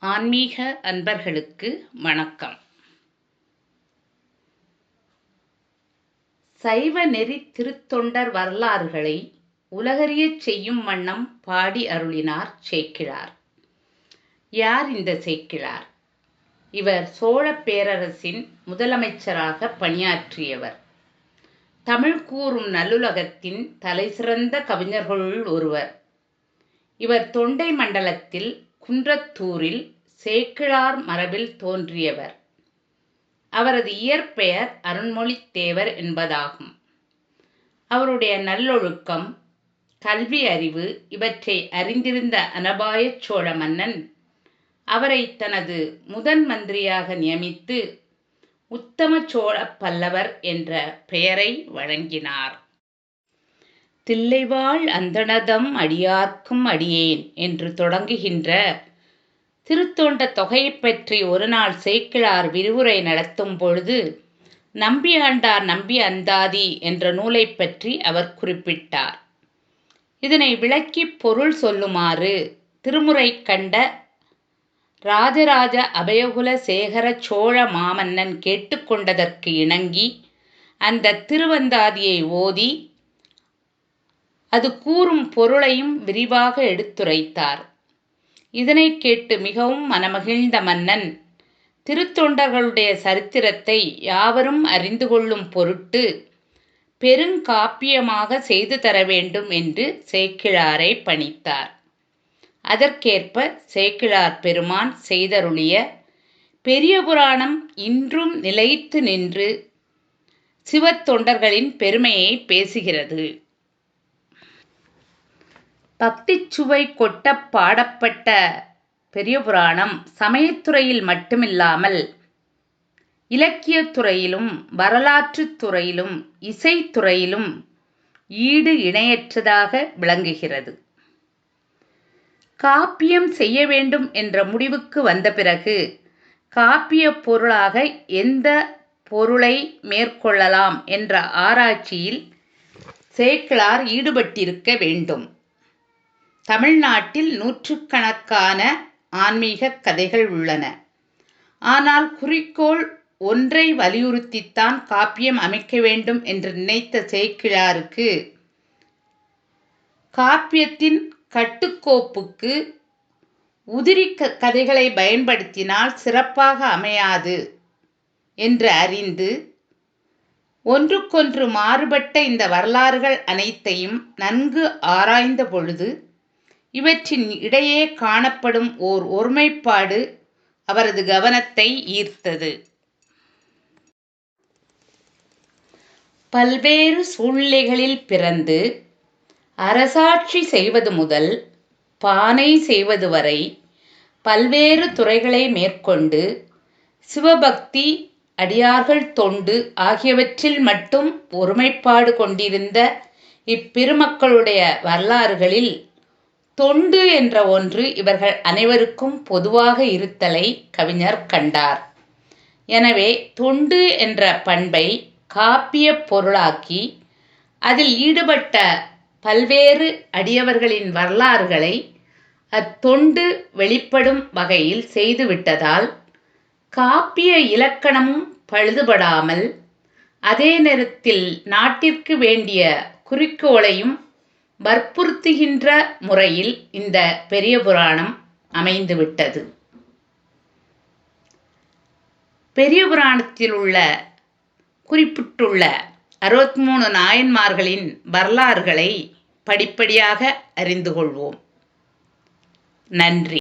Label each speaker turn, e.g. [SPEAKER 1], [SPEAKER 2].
[SPEAKER 1] ஆன்மீக அன்பர்களுக்கு வணக்கம். சைவ நெறி திருத்தொண்டர் வரலாறுகளை உலகறியச் செய்யும் வண்ணம் பாடி அருளினார் சேக்கிழார். யார் இந்த சேக்கிழார்? இவர் சோழப் பேரரசின் முதலமைச்சராக பணியாற்றியவர். தமிழ் கூறும் நல்லுலகத்தின் தலைசிறந்த கவிஞர்களுள் ஒருவர். இவர் தொண்டை மண்டலத்தில் குன்றத்தூரில் சேக்கிழார் மரபில் தோன்றியவர். அவரது இயற்பெயர் அருண்மொழித்தேவர் என்பதாகும். அவருடைய நல்லொழுக்கம், கல்வி அறிவு இவற்றை அறிந்திருந்த அனபாயச் சோழ மன்னன் அவரை தனது முதன் மந்திரியாக நியமித்து உத்தம சோழ பல்லவர் என்ற பெயரை வழங்கினார். தில்லைவாழ் அந்தணர்தம் அடியார்க்கும் அடியேன் என்று தொடங்குகின்ற திருத்தொண்ட தொகையைப் பற்றி ஒருநாள் சேக்கிழார் விரிவுரை நடத்தும் பொழுது நம்பியாண்டார் நம்பி அந்தாதி என்ற நூலைப் பற்றி அவர் குறிப்பிட்டார். இதனை விளக்கிப் பொருள் சொல்லுமாறு திருமுறை கண்ட ராஜராஜ அபயகுல சேகர சோழ மாமன்னன் கேட்டுக்கொண்டதற்கு இணங்கி அந்த திருவந்தாதியை ஓதி அது கூறும் பொருளையும் விரிவாக எடுத்துரைத்தார். இதனை கேட்டு மிகவும் மனமகிழ்ந்த மன்னன் திருத்தொண்டர்களுடைய சரித்திரத்தை யாவரும் அறிந்து கொள்ளும் பொருட்டு பெருங்காப்பியமாக செய்து தர வேண்டும் என்று சேக்கிழாரை பணித்தார். அதற்கேற்ப சேக்கிழார் பெருமான் செய்தருளிய பெரிய புராணம் இன்றும் நிலைத்து நின்று சிவத்தொண்டர்களின் பெருமையை பேசுகிறது. பக்திச் சுவை கொட்டப் பாடப்பட்ட பெரிய புராணம் சமயத்துறையில் மட்டுமில்லாமல் இலக்கியத் துறையிலும் வரலாற்றுத் துறையிலும் இசைத்துறையிலும் ஈடு இணையற்றதாக விளங்குகிறது. காப்பியம் செய்ய வேண்டும் என்ற முடிவுக்கு வந்த பிறகு காப்பிய பொருளாக எந்த பொருளை மேற்கொள்ளலாம் என்ற ஆராய்ச்சியில் சேக்கிழார் ஈடுபட்டிருக்க வேண்டும். தமிழ்நாட்டில் நூற்றுக்கணக்கான ஆன்மீக கதைகள் உள்ளன. ஆனால் குறிக்கோள் ஒன்றை வலியுறுத்தித்தான் காப்பியம் அமைக்க வேண்டும் என்று நினைத்த சேக்கிழாருக்கு காப்பியத்தின் கட்டுக்கோப்புக்கு உதிரி கதைகளை பயன்படுத்தினால் சிறப்பாக அமையாது என்று அறிந்து ஒன்றுக்கொன்று மாறுபட்ட இந்த வரலாறுகள் அனைத்தையும் நன்கு ஆராய்ந்த பொழுது இவற்றின் இடையே காணப்படும் ஓர் ஒருமைப்பாடு அவரது கவனத்தை ஈர்த்தது. பல்வேறு சூழ்நிலைகளில் பிறந்து அரசாட்சி செய்வது முதல் பானை செய்வது வரை பல்வேறு துறைகளை மேற்கொண்டு சிவபக்தி, அடியார்கள் தொண்டு ஆகியவற்றில் மட்டும் ஒருமைப்பாடு கொண்டிருந்த இப்பெருமக்களுடைய வரலாறுகளில் தொண்டு என்ற ஒன்று இவர்கள் அனைவருக்கும் பொதுவாக இருத்தலை கவிஞர் கண்டார். எனவே தொண்டு என்ற பண்பை காப்பிய பொருளாக்கி அதில் ஈடுபட்ட பல்வேறு அடியவர்களின் வரலாறுகளை அத்தொண்டு வெளிப்படும் வகையில் செய்துவிட்டதால் காப்பிய இலக்கணமும் பழுதுபடாமல் அதே நேரத்தில் நாட்டிற்கு வேண்டிய குறிக்கோளையும் வற்புறுத்துகின்ற முறையில் இந்த பெரிய புராணம் அமைந்துவிட்டது. பெரிய புராணத்தில் உள்ள குறிப்பிட்டுள்ள 63 நாயன்மார்களின் வரலாறுகளை படிப்படியாக அறிந்து கொள்வோம். நன்றி.